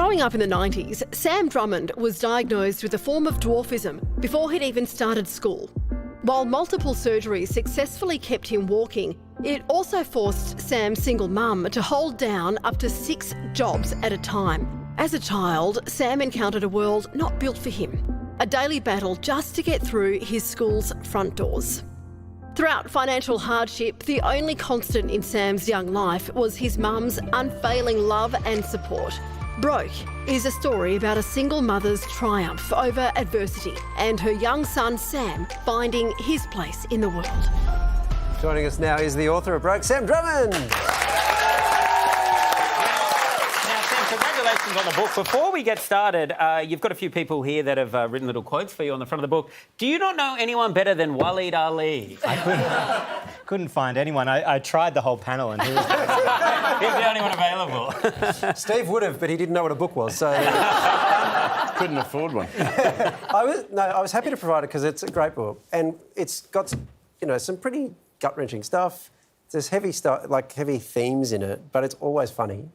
Growing up in the 90s, Sam Drummond was diagnosed with a form of dwarfism before he'd even started school. While multiple surgeries successfully kept him walking, it also forced Sam's single mum to hold down up to 6 jobs at a time. As a child, Sam encountered a world not built for him, a daily battle just to get through his school's front doors. Throughout financial hardship, the only constant in Sam's young life was his mum's unfailing love and support. Broke is a story about a single mother's triumph over adversity and her young son Sam finding his place in the world. Joining us now is the author of Broke, Sam Drummond. Congratulations on the book. Before we get started, you've got a few people here that have written little quotes for you on the front of the book. Do you not know anyone better than Waleed Ali? I couldn't find anyone. I tried the whole panel and he was... He's the only one available. Steve would have, but he didn't know what a book was, so... Couldn't afford one. I was happy to provide it because it's a great book and it's got, some pretty gut-wrenching stuff. There's heavy stuff, like heavy themes in it, but it's always funny.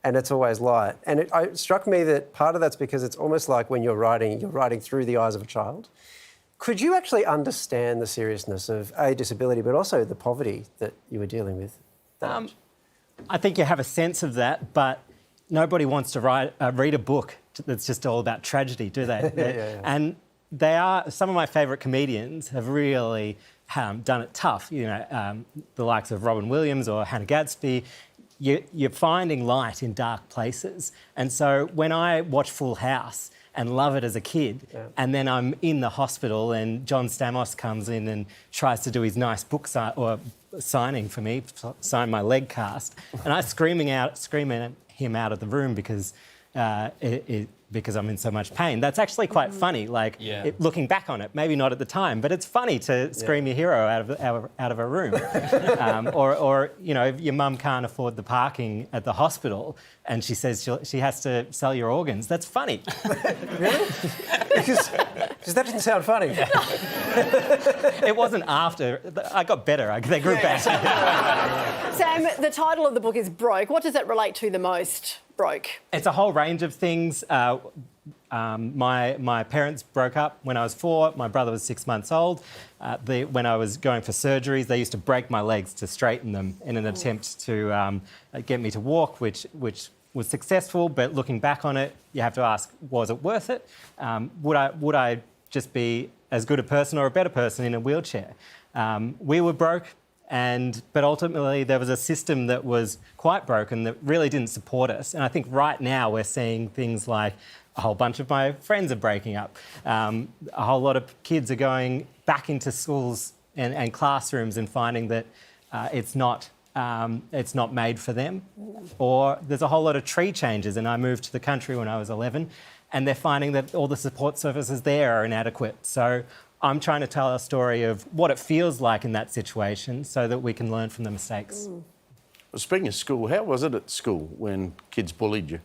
And it's always light. And it struck me that part of that's because it's almost like when you're writing through the eyes of a child. Could you actually understand the seriousness of a disability, but also the poverty that you were dealing with? I think you have a sense of that, but nobody wants to read a book that's just all about tragedy, do they? Yeah. And some of my favourite comedians have really done it tough. The likes of Robin Williams or Hannah Gadsby. You're finding light in dark places. And so when I watch Full House and love it as a kid, and then I'm in the hospital and John Stamos comes in and tries to do his nice book signing for me, sign my leg cast, and I scream at him out of the room because because I'm in so much pain. That's actually quite funny, looking back on it. Maybe not at the time, but it's funny to scream your hero out of a room. Or if your mum can't afford the parking at the hospital and she says she has to sell your organs, that's funny. Really? Because that didn't sound funny. It wasn't after. I got better. They grew back. Sam, the title of the book is Broke. What does that relate to the most? Broke. It's a whole range of things. My parents broke up when I was 4. My brother was 6 months old. When I was going for surgeries, they used to break my legs to straighten them in an attempt to get me to walk, which was successful. But looking back on it, you have to ask, was it worth it? Would I just be as good a person or a better person in a wheelchair? We were broke. But ultimately there was a system that was quite broken that really didn't support us. And I think right now we're seeing things like a whole bunch of my friends are breaking up. A whole lot of kids are going back into schools and classrooms and finding that it's not made for them. Or there's a whole lot of tree changes, and I moved to the country when I was 11, and they're finding that all the support services there are inadequate. So I'm trying to tell a story of what it feels like in that situation so that we can learn from the mistakes. Well, speaking of school, how was it at school when kids bullied you?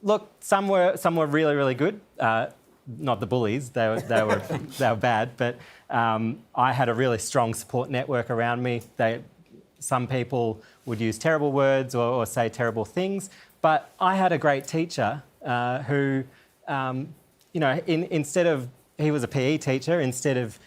Look, some were really, really good. Not the bullies, they were bad, but I had a really strong support network around me. Some people would use terrible words or say terrible things, but I had a great teacher who, instead of... He was a PE teacher. Instead of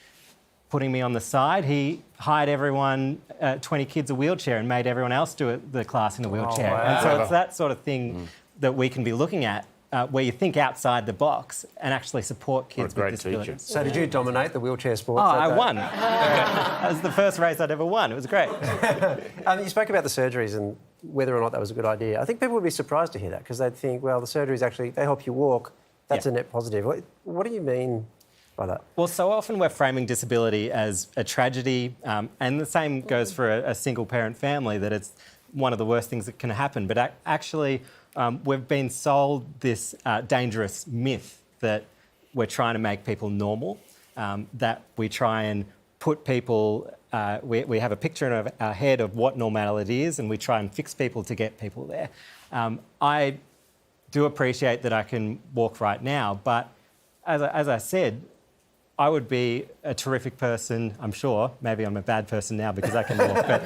putting me on the side, he hired everyone, 20 kids, a wheelchair and made everyone else do the class in a wheelchair. Oh, wow. And so it's that sort of thing that we can be looking at, where you think outside the box and actually support kids with disabilities. So did you dominate the wheelchair sports? Oh, I won. That was the first race I'd ever won. It was great. You spoke about the surgeries and whether or not that was a good idea. I think people would be surprised to hear that because they'd think, well, the surgeries actually, they help you walk. That's a net positive. What do you mean by that? Well, so often we're framing disability as a tragedy, and the same goes for a single-parent family, that it's one of the worst things that can happen. But actually, we've been sold this dangerous myth that we're trying to make people normal, that we try and put people... we have a picture in our head of what normality is, and we try and fix people to get people there. I do appreciate that I can walk right now, but as I said, I would be a terrific person, I'm sure. Maybe I'm a bad person now because I can walk. But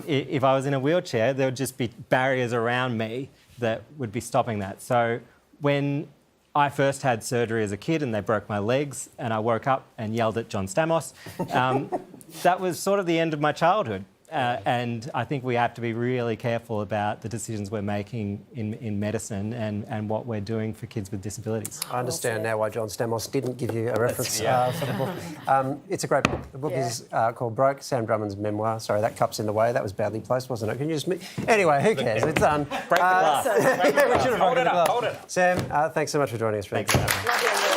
if I was in a wheelchair, there would just be barriers around me that would be stopping that. So when I first had surgery as a kid and they broke my legs and I woke up and yelled at John Stamos, that was sort of the end of my childhood. And I think we have to be really careful about the decisions we're making in medicine and what we're doing for kids with disabilities. I understand now why John Stamos didn't give you a reference for the book. It's a great book. The book is called Broke, Sam Drummond's memoir. Sorry, that cup's in the way. That was badly placed, wasn't it? Can you just... Anyway, who cares? It's done. Break the glass. We should have Hold it broken the up, glass. hold it up. Sam, thanks so much for joining us. Thanks for having me. Love you.